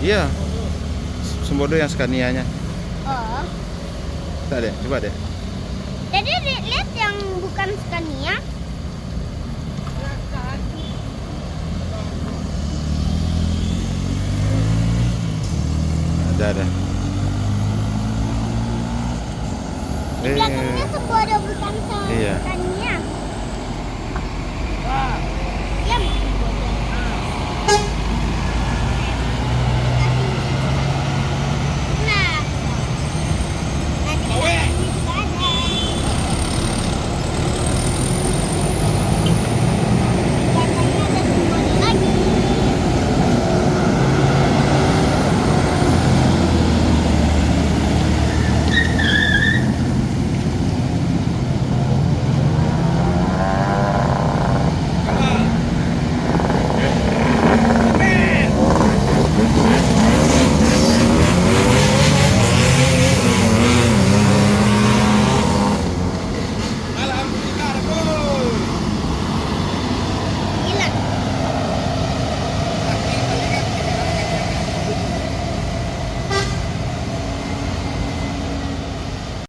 Iya, Sembodo yang Scania-nya. Oh. Tak deh, coba deh. Jadi lihat yang bukan Scania. Ada. Di belakangnya sebuah ada bukan Iya. Scania.